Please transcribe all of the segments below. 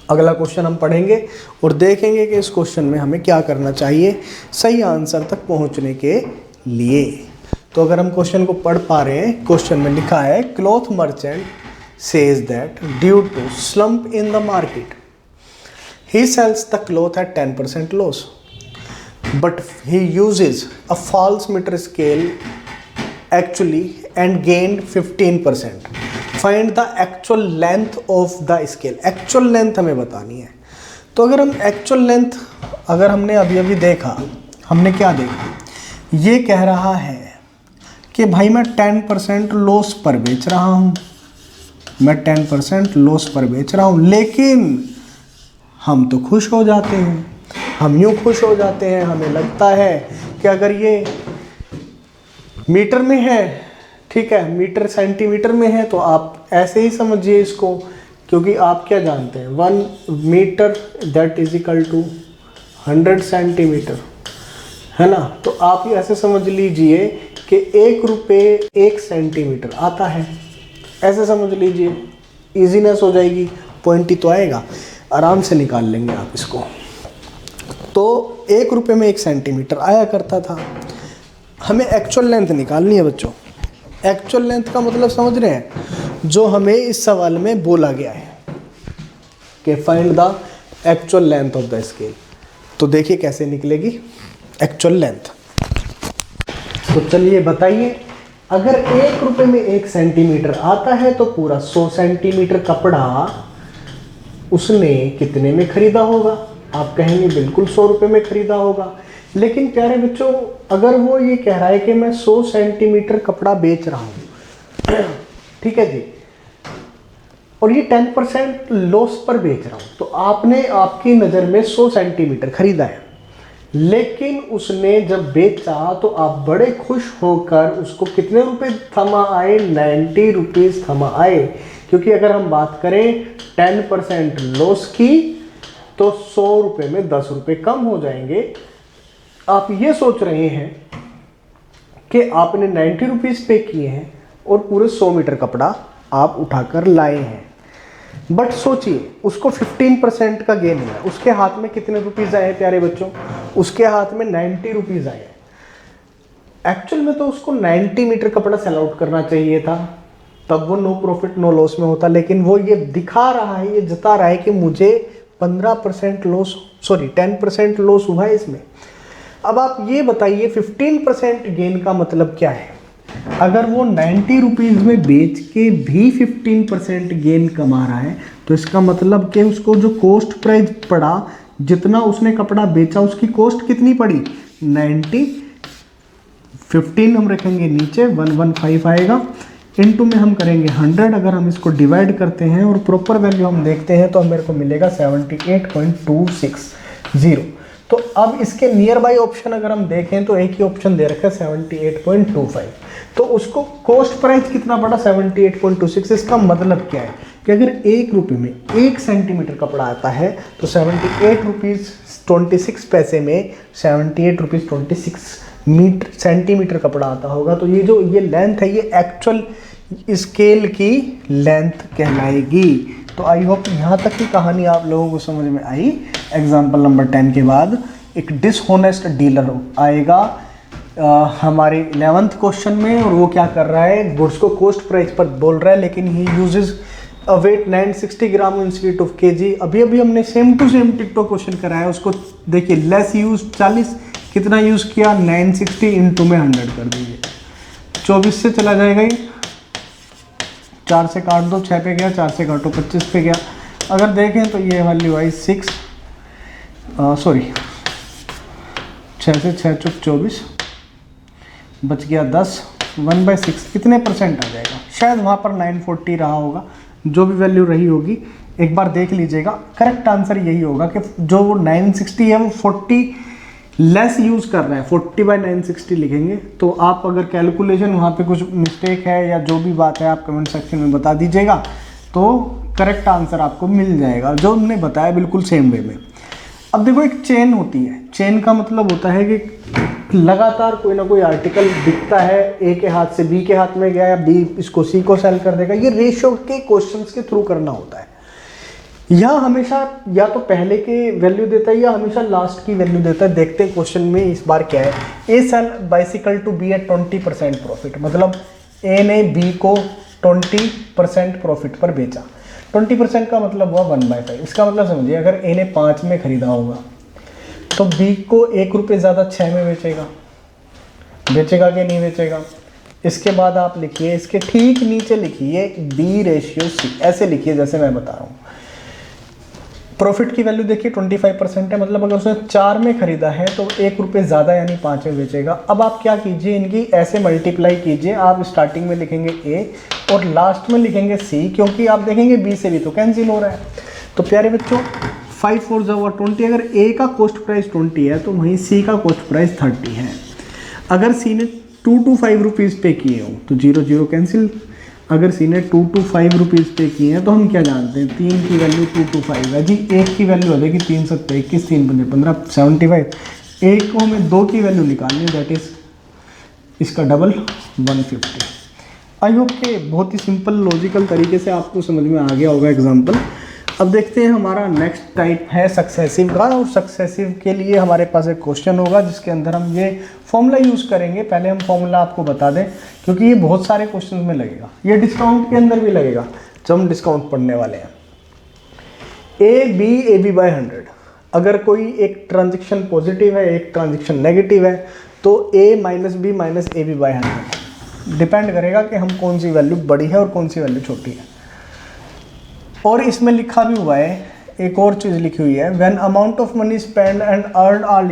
अगला क्वेश्चन हम पढ़ेंगे और देखेंगे कि इस क्वेश्चन में हमें क्या करना चाहिए सही आंसर तक पहुंचने के लिए। तो अगर हम क्वेश्चन को पढ़ पा रहे हैं, क्वेश्चन में लिखा है cloth merchant says that due to slump in the market he sells the cloth at 10% loss, but he uses a false meter scale actually and gained 15%. Find the actual length of the scale. Actual length हमें बतानी है। तो अगर हम actual length अगर हमने अभी अभी देखा, हमने क्या देखा, ये कह रहा है कि भाई मैं 10% लॉस पर बेच रहा हूँ, मैं 10% लॉस पर बेच रहा हूँ, लेकिन हम तो खुश हो जाते हैं, हम यूँ खुश हो जाते हैं, हमें लगता है कि अगर ये मीटर में है, ठीक है, मीटर सेंटीमीटर में है, तो आप ऐसे ही समझिए इसको, क्योंकि आप क्या जानते हैं 1 metre that is equal to 100 centimetre, है ना। तो आप ये ऐसे समझ लीजिए कि 1 रुपये 1 सेंटीमीटर आता है, ऐसे समझ लीजिए, ईजीनेस हो जाएगी, पॉइंट ही तो आएगा, आराम से निकाल लेंगे आप इसको। तो 1 रुपये में 1 सेंटीमीटर आया करता था। हमें एक्चुअल लेंथ निकालनी है बच्चों। एक्चुअल लेंथ का मतलब समझ रहे हैं, जो हमें इस सवाल में बोला गया है कि find the actual length of the scale. तो देखिए कैसे निकलेगी एक्चुअल लेंथ। तो चलिए बताइए, अगर 1 रुपये में 1 सेंटीमीटर आता है तो पूरा 100 सेंटीमीटर कपड़ा उसने कितने में खरीदा होगा? आप कहेंगे बिल्कुल 100 रुपये में खरीदा होगा। लेकिन प्यारे बच्चों, अगर वो ये कह रहा है कि मैं 100 सेंटीमीटर कपड़ा बेच रहा हूँ, ठीक है जी, और ये 10% लॉस पर बेच रहा हूँ, तो आपने आपकी नज़र में 100 सेंटीमीटर खरीदा है, लेकिन उसने जब बेचा तो आप बड़े खुश होकर उसको कितने रुपए थमा आए? 90 रुपीज़ थमा आए। क्योंकि अगर हम बात करें 10% लॉस की, तो 100 रुपये में 10 रुपये कम हो जाएंगे। आप ये सोच रहे हैं कि आपने 90 रुपीज़ पे किए हैं और पूरे 100 मीटर कपड़ा आप उठाकर लाए हैं, बट सोचिए उसको 15% का गेन हुआ है। उसके हाथ में कितने रुपीज़ आए प्यारे बच्चों? उसके हाथ में 90 रुपीज़ आए। एक्चुअल में तो उसको 90 मीटर कपड़ा सेल आउट करना चाहिए था, तब वो नो प्रॉफिट नो लॉस में होता, लेकिन वो ये दिखा रहा है, ये जता रहा है कि मुझे 15% लॉस, सॉरी 10% लॉस हुआ है इसमें। अब आप ये बताइए 15% गेन का मतलब क्या है? अगर वो 90 रुपीज़ में बेच के भी 15% गेन कमा रहा है, तो इसका मतलब कि उसको जो कॉस्ट प्राइस पड़ा, जितना उसने कपड़ा बेचा उसकी कॉस्ट कितनी पड़ी? 90, 15 हम रखेंगे नीचे, 115 आएगा, इनटू में हम करेंगे 100। अगर हम इसको डिवाइड करते हैं और प्रॉपर वैल्यू हम देखते हैं तो मेरे को मिलेगा 78.260। तो अब इसके नियर बाई ऑप्शन अगर हम देखें तो एक ही ऑप्शन दे रखा है 78.25, तो उसको कॉस्ट प्राइस कितना पड़ा? 78.26। इसका मतलब क्या है कि अगर 1 रुपये में 1 सेंटीमीटर कपड़ा आता है तो 78 रुपीज़ 26 पैसे में 78 रुपीज़ 26 सेंटीमीटर कपड़ा आता होगा। तो ये जो ये लेंथ है, ये एक्चुअल स्केल की लेंथ कहलाएगी। तो आई होप यहाँ तक की कहानी आप लोगों को समझ में आई। एग्जाम्पल नंबर 10 के बाद एक डिसहोनेस्ट डीलर आएगा हमारे 11th क्वेश्चन में, और वो क्या कर रहा है? गुड्स को कॉस्ट प्राइस पर बोल रहा है, लेकिन he uses a weight 960 gram institute of KG. अभी अभी हमने same to same TikTok question कराया, उसको देखिए लेस यूज 40, कितना यूज़ किया? 960 इंटू में 100 कर दीजिए, 24 से चला जाएगा ये, 4 से काट दो, 6 पे गया, 4 से काटो 25 पे गया। अगर देखें तो ये वैल्यू आई 6 से 6 चुक 24, बच गया 10, 1/6 कितने परसेंट आ जाएगा? शायद वहाँ पर 940 रहा होगा, जो भी वैल्यू रही होगी एक बार देख लीजिएगा। करेक्ट आंसर यही होगा कि जो वो 960 है वो 40 लेस यूज़ कर रहे हैं, 40/960 लिखेंगे। तो आप अगर कैलकुलेशन वहाँ पे कुछ मिस्टेक है या जो भी बात है आप कमेंट सेक्शन में बता दीजिएगा, तो करेक्ट आंसर आपको मिल जाएगा जो हमने बताया बिल्कुल सेम वे में। अब देखो एक चेन होती है, चेन का मतलब होता है कि लगातार कोई ना कोई आर्टिकल दिखता है, ए के हाथ से बी के हाथ में गया या बी इसको सी को सेल कर देगा। ये रेशियो के क्वेश्चंस के थ्रू करना होता है। या हमेशा या तो पहले के वैल्यू देता है या हमेशा लास्ट की वैल्यू देता है। देखते हैं क्वेश्चन में इस बार क्या है। A sell bicycle to be at 20% profit, मतलब ए ने बी को 20% प्रॉफिट पर बेचा। 20% का मतलब हुआ 1/5। इसका मतलब समझिए, अगर ए ने 5 में खरीदा होगा तो बी को 1 रुपये ज़्यादा 6 में बेचेगा कि नहीं बेचेगा। इसके बाद आप लिखिए, इसके ठीक नीचे लिखिए B/C, ऐसे लिखिए जैसे मैं बता रहा हूँ। प्रॉफिट की वैल्यू देखिए 25% है, मतलब अगर उसने 4 में खरीदा है तो 1 रुपये ज़्यादा यानी 5 में बेचेगा। अब आप क्या कीजिए, इनकी ऐसे मल्टीप्लाई कीजिए। आप स्टार्टिंग में लिखेंगे A और लास्ट में लिखेंगे C, क्योंकि आप देखेंगे B से भी तो कैंसिल हो रहा है। तो प्यारे बच्चों 5 4 = 20। अगर A का कॉस्ट प्राइस 20 है तो वहीं C का कॉस्ट प्राइस 30 है। अगर C ने 2 to 5 रुपीज़ पे किए हो तो 0 0 कैंसिल। अगर C ने 2 to 5 रुपीज़ पे किए हैं तो हम क्या जानते हैं, 3 की वैल्यू 2 to 5 है जी। 1 की वैल्यू हो जाएगी 3 7 21, 3 15 15 75। 1 को हमें 2 की वैल्यू निकालनी है, दैट इज़ इसका डबल 150। आई होप के बहुत ही सिंपल लॉजिकल तरीके से आपको समझ में आ गया होगा एग्जाम्पल। अब देखते हैं हमारा नेक्स्ट टाइप है सक्सेसिव का, और सक्सेसिव के लिए हमारे पास एक क्वेश्चन होगा जिसके अंदर हम ये फॉर्मूला यूज़ करेंगे। पहले हम फॉर्मूला आपको बता दें, क्योंकि ये बहुत सारे क्वेश्चन में लगेगा, ये डिस्काउंट के अंदर भी लगेगा जब हम डिस्काउंट पढ़ने वाले हैं। AB/100, अगर कोई एक ट्रांजेक्शन पॉजिटिव है, एक ट्रांजेक्शन नेगेटिव है, तो A - B - AB/100 डिपेंड करेगा कि हम कौन सी वैल्यू बड़ी है और कौन सी वैल्यू छोटी है। और इसमें लिखा भी हुआ है, एक और चीज़ लिखी हुई है, when amount of money spend and earn are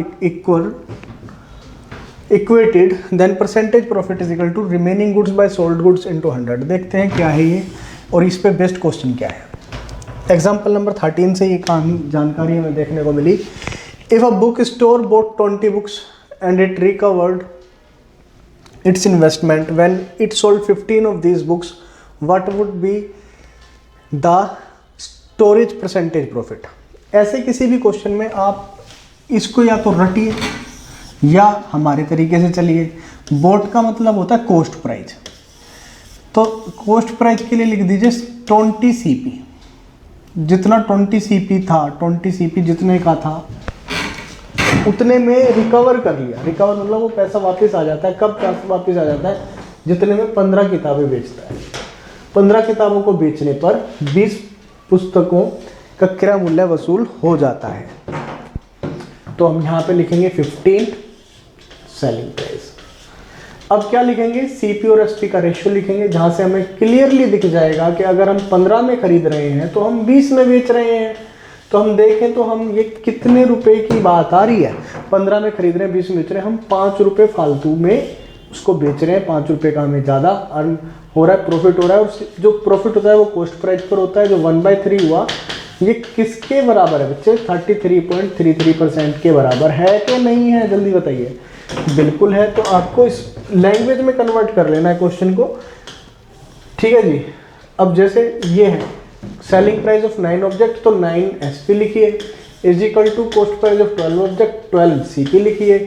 equated then percentage profit is equal to remaining goods by sold goods into 100। देखते हैं क्या है ये और इस पे बेस्ट क्वेश्चन क्या है। एग्जाम्पल नंबर 13 से ये जानकारी हमें देखने को मिली। If a book store bought 20 books and it recovered its investment when it sold 15 of these books, what would be the storage percentage profit. ऐसे किसी भी क्वेश्चन में आप इसको या तो रटिए या हमारे तरीके से चलिए। बोट का मतलब होता है कॉस्ट प्राइस, तो कॉस्ट प्राइस के लिए लिख दीजिए 20 CP। जितना 20 CP था, 20 CP जितने का था उतने में रिकवर कर लिया। रिकवर मतलब वो पैसा वापस आ जाता है। कब पैसा वापस आ जाता है, जितने में 15 किताबें बेचता है। 15 किताबों को बेचने पर 20 पुस्तकों का क्रय मूल्य वसूल हो जाता है। तो हम यहाँ पे लिखेंगे 15 सेलिंग प्राइस। अब क्या लिखेंगे, CP और SP का रेशियो लिखेंगे, जहाँ से हमें क्लियरली दिख जाएगा कि अगर हम 15 में खरीद रहे हैं तो हम 20 में बेच रहे हैं। तो हम देखें तो हम ये कितने रुपए की बात आ रही है। 15 में खरीद रहे हैं, 20 में बेच रहे हैं, हम 5 रुपये फालतू में उसको बेच रहे हैं। 5 रुपये का हमें ज़्यादा अर्न हो रहा है, प्रॉफिट हो रहा है। और जो प्रॉफिट होता है वो कॉस्ट प्राइस पर होता है। जो 1/3 हुआ ये किसके बराबर है बच्चे, 33.33% के बराबर है कि नहीं है, जल्दी बताइए। बिल्कुल है। तो आपको इस लैंग्वेज में कन्वर्ट कर लेना है क्वेश्चन को, ठीक है जी। अब जैसे ये है सेलिंग प्राइस ऑफ 9 ऑब्जेक्ट, तो 9 SP लिखिए is equal to cost price of 12 object, 12 CP लिखिए।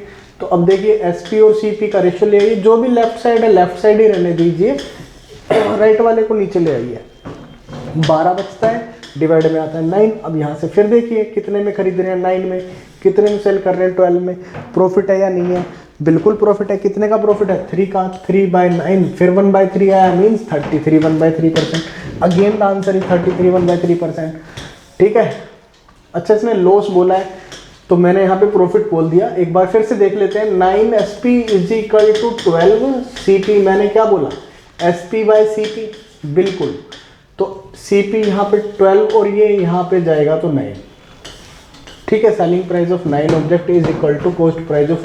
तो अब देखिए SP और CP का रेशियो ले आइए। जो भी लेफ्ट साइड है लेफ्ट साइड ही रहने दीजिए, राइट वाले को नीचे ले आइए। 12 बचता है, डिवाइड में आता है 9। अब यहाँ से फिर देखिए कितने में खरीद रहे हैं, 9 में। कितने में सेल कर रहे हैं, 12 में। प्रॉफिट है या नहीं है, बिल्कुल प्रॉफिट है। कितने का प्रॉफिट है, 3 का। 3/9 फिर 1/3 आया, means 33 1/3%। Again the answer is 33 1/3%, ठीक है। अच्छा इसने लॉस बोला है तो मैंने यहाँ पे प्रॉफिट बोल दिया। एक बार फिर से देख लेते हैं। 9 SP is equal to 12 CP। मैंने क्या बोला, SP/CP, बिल्कुल। तो CP यहाँ पे 12 और ये यहाँ पे जाएगा तो 9, ठीक है। Selling price of 9 object is equal to cost price of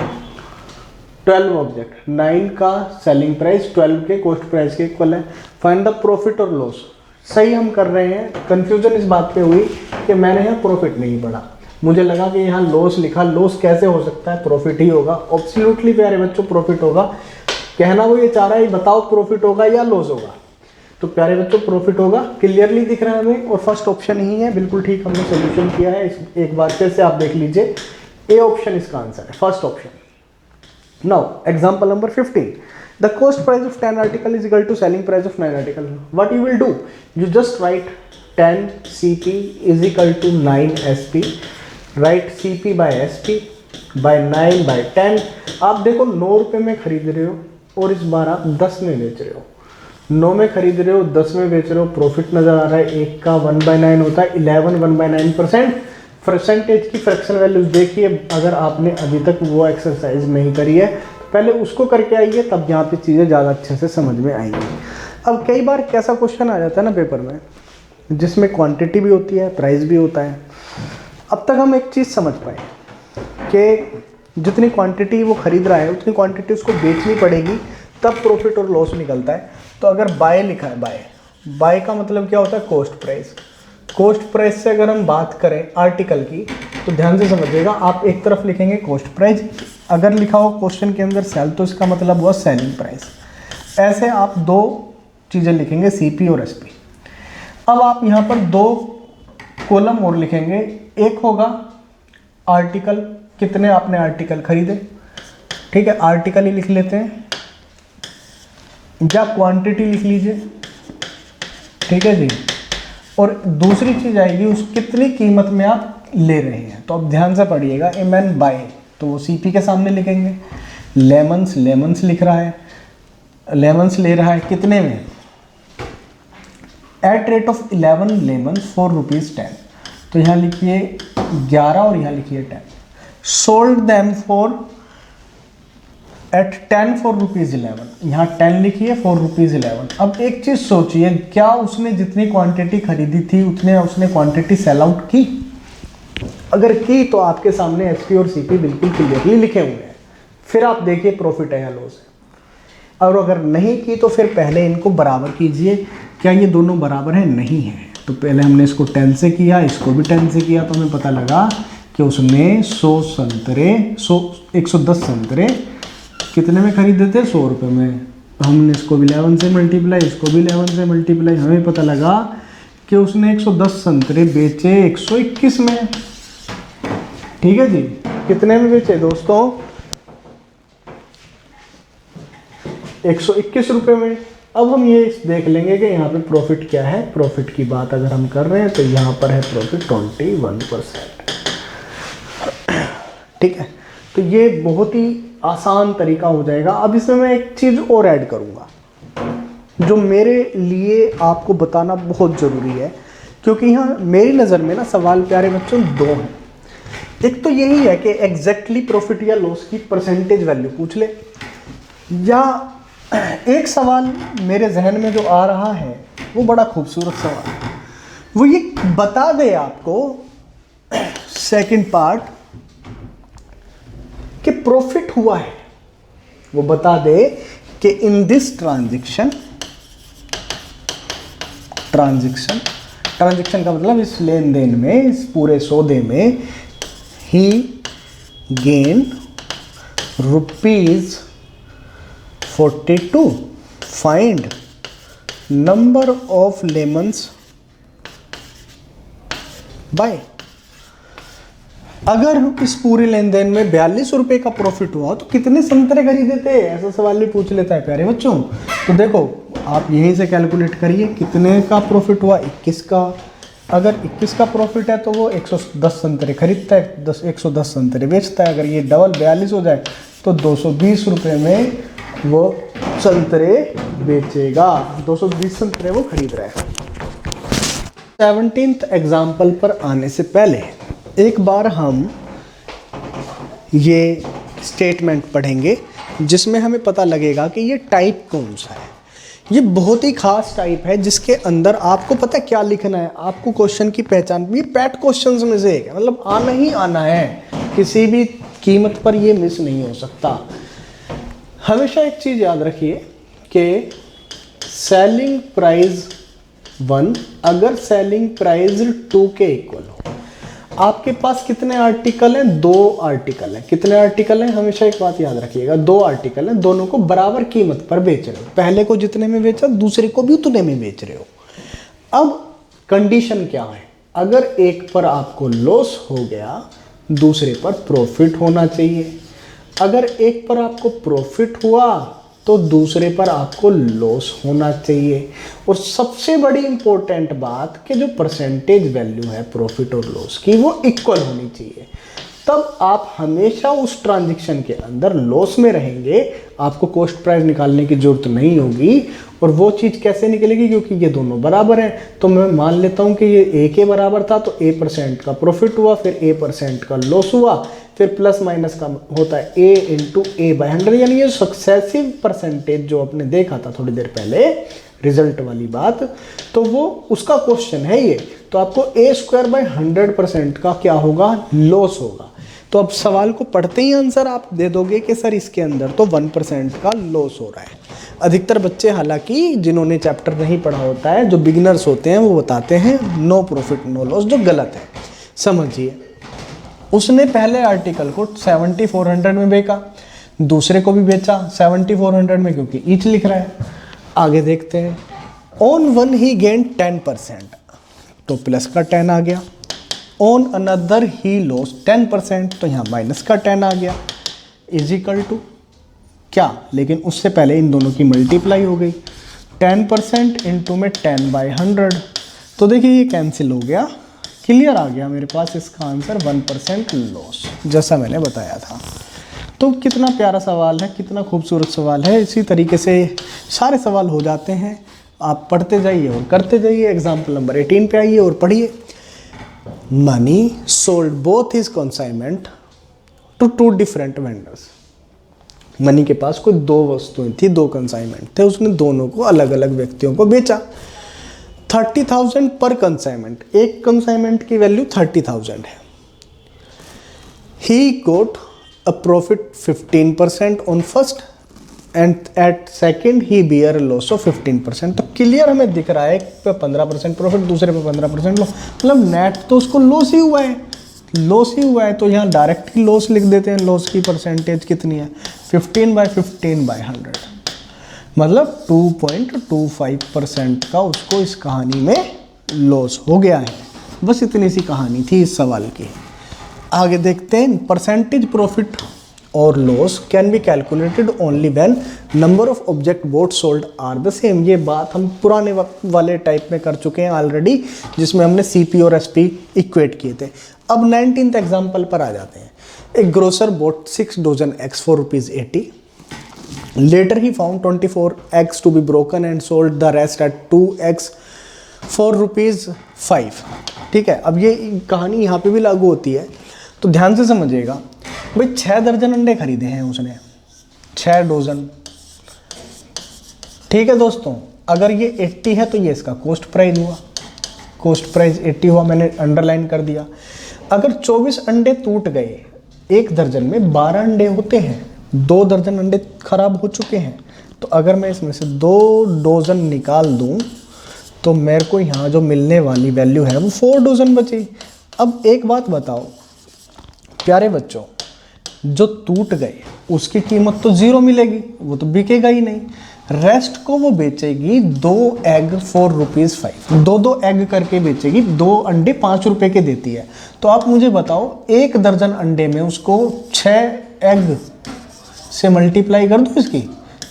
12 object. 9 का सेलिंग प्राइस 12 के कॉस्ट प्राइस के इक्वल है। फाइंड द प्रॉफिट और लॉस। सही हम कर रहे हैं। कंफ्यूजन इस बात पे हुई कि मैंने यहाँ प्रॉफिट नहीं पढ़ा, मुझे लगा कि यहाँ लॉस लिखा। लॉस कैसे हो सकता है, प्रॉफिट ही होगा। एब्सोल्युटली प्यारे बच्चों प्रॉफिट होगा। कहना वो ये चाह रहा है, बताओ प्रॉफिट होगा या लॉस होगा। तो प्यारे बच्चों प्रॉफिट होगा, क्लियरली दिख रहा है हमें। और फर्स्ट ऑप्शन ही है, बिल्कुल ठीक हमने सोल्यूशन किया है। एक बार फिर से आप देख लीजिए, ए ऑप्शन इसका आंसर है, first option. Now example number 15, the cost price of 10 article is equal to selling price of 9 article. What you will do, you just write 10 CP is equal to 9 SP, write CP by SP by 9 by 10। आप देखो 9 रुपये में खरीद रहे हो और इस बार आप 10 में बेच रहे हो, 9 में खरीद रहे हो 10 में बेच रहे हो, प्रॉफिट नज़र आ रहा है। एक का 1/9 होता है 11 1/9%। परसेंटेज की फ्रैक्शन वैल्यूज देखिए, अगर आपने अभी तक वो एक्सरसाइज नहीं करी है तो पहले उसको करके आइए, तब यहाँ पे चीज़ें ज़्यादा अच्छे से समझ में आएंगी। अब कई बार कैसा क्वेश्चन आ जाता है ना पेपर में, जिसमें क्वांटिटी भी होती है, प्राइस भी होता है। अब तक हम एक चीज़ समझ पाए कि जितनी क्वांटिटी वो खरीद रहा है उतनी क्वांटिटी उसको बेचनी पड़ेगी, तब प्रॉफिट और लॉस निकलता है। तो अगर बाय लिखा है, बाय का मतलब क्या होता है, कॉस्ट प्राइस। कॉस्ट प्राइस से अगर हम बात करें आर्टिकल की, तो ध्यान से समझिएगा, आप एक तरफ लिखेंगे कॉस्ट प्राइस, अगर लिखा हो क्वेश्चन के अंदर सेल तो इसका मतलब हुआ सेलिंग प्राइस। ऐसे आप दो चीज़ें लिखेंगे, CP और SP। अब आप यहाँ पर दो कॉलम और लिखेंगे, एक होगा आर्टिकल, कितने आपने आर्टिकल खरीदे, ठीक है, आर्टिकल ही लिख लेते हैं, या क्वांटिटी लिख लीजिए, ठीक है जी। और दूसरी चीज़ आएगी उस कितनी कीमत में आप ले रहे हैं। तो अब ध्यान से पढ़िएगा, MN बाय, तो वो CP के सामने लिखेंगे। लेमन्स लिख रहा है, लेमन्स ले रहा है कितने में, at rate of 11 lemons for ₹10। तो यहाँ लिखिए 11 और यहाँ लिखिए 10। Sold them for at 10 for ₹11, यहाँ 10 लिखिए फॉर ₹11। अब एक चीज़ सोचिए, क्या उसने जितनी क्वांटिटी खरीदी थी उतने उसने क्वांटिटी सेल आउट की? अगर की तो आपके सामने SP और CP बिल्कुल क्लियरली लिखे हुए हैं। फिर आप देखिए प्रॉफिट है या लॉस है। और अगर नहीं की तो फिर पहले इनको बराबर कीजिए, क्या ये दोनों बराबर हैं? नहीं है। तो पहले हमने इसको 10 से किया, इसको भी 10 से किया, तो हमें पता लगा कि उसने 110 संतरे कितने में खरीदे थे, 100 रुपये में। हमने इसको भी 11 से मल्टीप्लाई, इसको भी 11 से मल्टीप्लाई, हमें पता लगा कि उसने 110 संतरे बेचे 121 में। ठीक है जी, कितने में बेचे दोस्तों? 121 रुपये में। अब हम ये देख लेंगे कि यहाँ पे प्रॉफिट क्या है। प्रॉफिट की बात अगर हम कर रहे हैं तो यहाँ पर है प्रॉफिट 21%। ठीक है, तो ये बहुत ही आसान तरीका हो जाएगा। अब इसमें मैं एक चीज़ और ऐड करूँगा जो मेरे लिए आपको बताना बहुत ज़रूरी है, क्योंकि यहाँ मेरी नज़र में ना सवाल प्यारे बच्चों दो हैं। एक तो यही है कि एग्जैक्टली प्रॉफिट या लॉस की परसेंटेज वैल्यू पूछ ले, या एक सवाल मेरे जहन में जो आ रहा है वो बड़ा खूबसूरत सवाल है, वो ये बता दे आपको सेकंड पार्ट कि प्रॉफिट हुआ है। वो बता दे कि इन दिस ट्रांजैक्शन का मतलब इस लेन देन में, इस पूरे सौदे में ही gain ₹42। Find number of lemons buy. अगर इस पूरे लेन देन में 42 रुपये का प्रॉफिट हुआ तो कितने संतरे खरीदे थे, ऐसा सवाल भी पूछ लेता है प्यारे बच्चों। तो देखो आप यहीं से कैलकुलेट करिए कितने का प्रॉफिट हुआ, 21 का। अगर 21 का प्रॉफिट है तो वो 110 संतरे खरीदता है, 110 संतरे बेचता है। अगर ये डबल 42 हो जाए तो 220 रुपये में वो संतरे बेचेगा। 220 संतरे वो खरीद रहा है। 17th एग्जाम्पल पर आने से पहले एक बार हम ये स्टेटमेंट पढ़ेंगे जिसमें हमें पता लगेगा कि ये टाइप कौन सा है। ये बहुत ही खास टाइप है जिसके अंदर आपको पता है क्या लिखना है, आपको क्वेश्चन की पहचान। ये पैट क्वेश्चंस में से एक है, मतलब आना ही आना है, किसी भी कीमत पर ये मिस नहीं हो सकता। हमेशा एक चीज़ याद रखिए कि सेलिंग प्राइस 1 अगर सेलिंग प्राइस 2 के इक्वल हो, आपके पास कितने आर्टिकल हैं? 2 आर्टिकल हैं। कितने आर्टिकल हैं? हमेशा एक बात याद रखिएगा, 2 आर्टिकल हैं, दोनों को बराबर कीमत पर बेच रहे हो। पहले को जितने में बेचा दूसरे को भी उतने में बेच रहे हो। अब कंडीशन क्या है? अगर एक पर आपको लॉस हो गया दूसरे पर प्रॉफिट होना चाहिए। अगर एक पर आपको प्रॉफिट हुआ तो दूसरे पर आपको लॉस होना चाहिए। और सबसे बड़ी इंपॉर्टेंट बात कि जो परसेंटेज वैल्यू है प्रॉफिट और लॉस की वो इक्वल होनी चाहिए, तब आप हमेशा उस ट्रांजैक्शन के अंदर लॉस में रहेंगे, आपको कॉस्ट प्राइस निकालने की जरूरत नहीं होगी। और वो चीज़ कैसे निकलेगी, क्योंकि ये दोनों बराबर हैं। तो मैं मान लेता हूँ कि ये ए के बराबर था, तो A% का प्रॉफिट हुआ, फिर A% का लॉस हुआ, फिर प्लस माइनस का होता है A इंटू A/100, यानी ये सक्सेसिव परसेंटेज जो आपने देखा था थोड़ी देर पहले रिजल्ट वाली बात, तो वो उसका क्वेश्चन है ये। तो आपको A²/100% का क्या होगा, लॉस होगा। तो अब सवाल को पढ़ते ही आंसर आप दे दोगे कि सर इसके अंदर तो 1% का लॉस हो रहा है। अधिकतर बच्चे हालांकि जिन्होंने चैप्टर नहीं पढ़ा होता है, जो बिगिनर्स होते हैं, वो बताते हैं नो प्रॉफिट नो लॉस, जो गलत है। समझिए, उसने पहले आर्टिकल को 7400 में बेचा, दूसरे को भी बेचा 7400 में, क्योंकि ईच लिख रहा है। आगे देखते हैं, ऑन वन ही गेन 10%, तो प्लस का 10 आ गया। ऑन अनदर ही लॉस 10%, तो यहाँ माइनस का 10 आ गया, इज इक्वल टू क्या, लेकिन उससे पहले इन दोनों की मल्टीप्लाई हो गई। 10% इंटू में 10/100, तो देखिए ये कैंसिल हो गया, क्लियर आ गया मेरे पास इसका आंसर 1% लॉस, जैसा मैंने बताया था। तो कितना प्यारा सवाल है, कितना खूबसूरत सवाल है। इसी तरीके से सारे सवाल हो जाते हैं, आप पढ़ते जाइए और करते जाइए। एग्जाम्पल नंबर 18 पे आइए और पढ़िए। Mani sold both his consignment to 2 different vendors. Mani के पास कोई 2 वस्तुएं थी, 2 कंसाइनमेंट थे, उसने दोनों को अलग अलग व्यक्तियों को बेचा। 30,000 पर कंसाइनमेंट, एक कंसाइनमेंट की वैल्यू 30,000 है। ही गोट a profit 15% on first and at second he bear a loss of 15%। तो क्लियर हमें दिख रहा है पे 15% प्रॉफिट, दूसरे पे 15% लॉस, मतलब नेट तो उसको लॉस ही हुआ है, लॉस ही हुआ है। तो यहाँ डायरेक्ट लॉस लिख देते हैं, लॉस की परसेंटेज कितनी है, 15/15/100, मतलब 2.25% का उसको इस कहानी में लॉस हो गया है। बस इतनी सी कहानी थी इस सवाल की। आगे देखते हैं, परसेंटेज प्रॉफिट और loss can be calculated only when number of object bought sold are the same. ये बात हम पुराने वाले टाइप में कर चुके हैं ऑलरेडी, जिसमें हमने CP और SP इक्वेट किए थे। अब 19th एग्जाम्पल पर आ जाते हैं। एक grocer bought 6 dozen eggs for ₹80। Later he found 24 eggs to be broken and sold the rest at 2 eggs for ₹5। ठीक है, अब ये कहानी यहाँ पे भी लागू होती है, तो ध्यान से समझिएगा भाई। 6 दर्जन अंडे खरीदे हैं उसने, 6 डजन। ठीक है दोस्तों, अगर ये 80 है तो ये इसका कॉस्ट प्राइस हुआ, कॉस्ट प्राइस 80 हुआ, मैंने अंडरलाइन कर दिया। अगर 24 अंडे टूट गए, एक दर्जन में 12 अंडे होते हैं, 2 दर्जन अंडे खराब हो चुके हैं, तो अगर मैं इसमें से 2 डजन निकाल दूं तो मेरे को यहाँ जो मिलने वाली वैल्यू है वो 4 डजन बची। अब एक बात बताओ प्यारे बच्चों, जो टूट गए उसकी कीमत तो 0 मिलेगी, वो तो बिकेगा ही नहीं। रेस्ट को वो बेचेगी 2 एग फॉर ₹5, 2 एग करके बेचेगी, 2 अंडे 5 रुपए के देती है। तो आप मुझे बताओ, एक दर्जन अंडे में उसको 6 एग से मल्टीप्लाई कर दो इसकी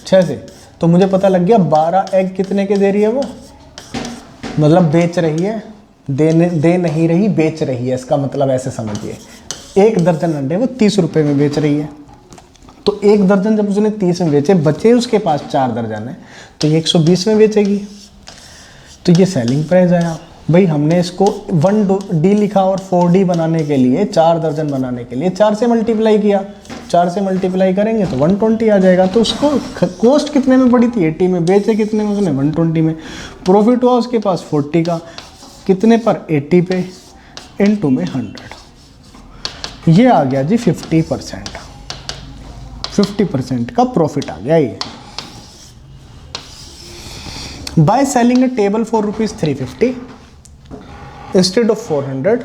6 से, तो मुझे पता लग गया 12 एग कितने के दे रही है वो, मतलब बेच रही है, दे नहीं रही, बेच रही है। इसका मतलब ऐसे समझिए, एक दर्जन अंडे वो 30 रुपए में बेच रही है। तो एक दर्जन जब उसने 30 में बेचे, बचे उसके पास 4 दर्जन है, तो ये 120 में बेचेगी। तो ये सेलिंग प्राइस आया। भाई हमने इसको 1D लिखा और 4D बनाने के लिए, 4 दर्जन बनाने के लिए 4 से मल्टीप्लाई किया, 4 से मल्टीप्लाई करेंगे तो 120 आ जाएगा। तो उसको कॉस्ट कितने में पड़ी थी, 80 में, बेचे कितने में उसने, 120 में। प्रॉफिट हुआ उसके पास 40 का, कितने पर, 80 पे, इनटू में 100, ये आ गया जी 50%। 50% का प्रॉफिट आ गया ये। By selling a table for ₹350 instead of 400,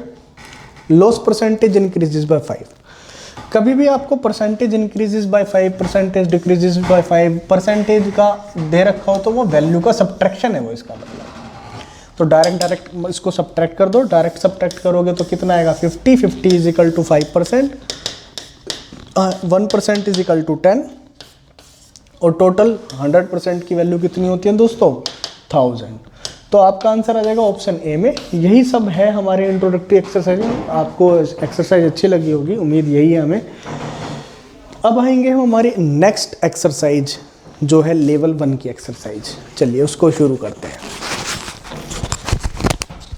loss percentage increases by 5। कभी भी आपको percentage increases by 5, percentage decreases by 5, percentage का दे रखा हो तो वो वैल्यू का सब्ट्रैक्शन है वो, इसका मतलब। तो डायरेक्ट इसको सब्ट्रैक्ट कर दो, डायरेक्ट सब्ट्रैक्ट करोगे तो कितना आएगा, 50 is equal to 5%, 1% is equal to 10, और टोटल 100% की वैल्यू कितनी होती है दोस्तों? 1000। तो आपका आंसर आ जाएगा ऑप्शन ए में। यही सब है हमारे इंट्रोडक्टरी एक्सरसाइज में। आपको एक्सरसाइज अच्छी लगी होगी, उम्मीद यही है हमें। अब आएंगे हम हमारी नेक्स्ट एक्सरसाइज जो है लेवल 1 की एक्सरसाइज। चलिए उसको शुरू करते हैं।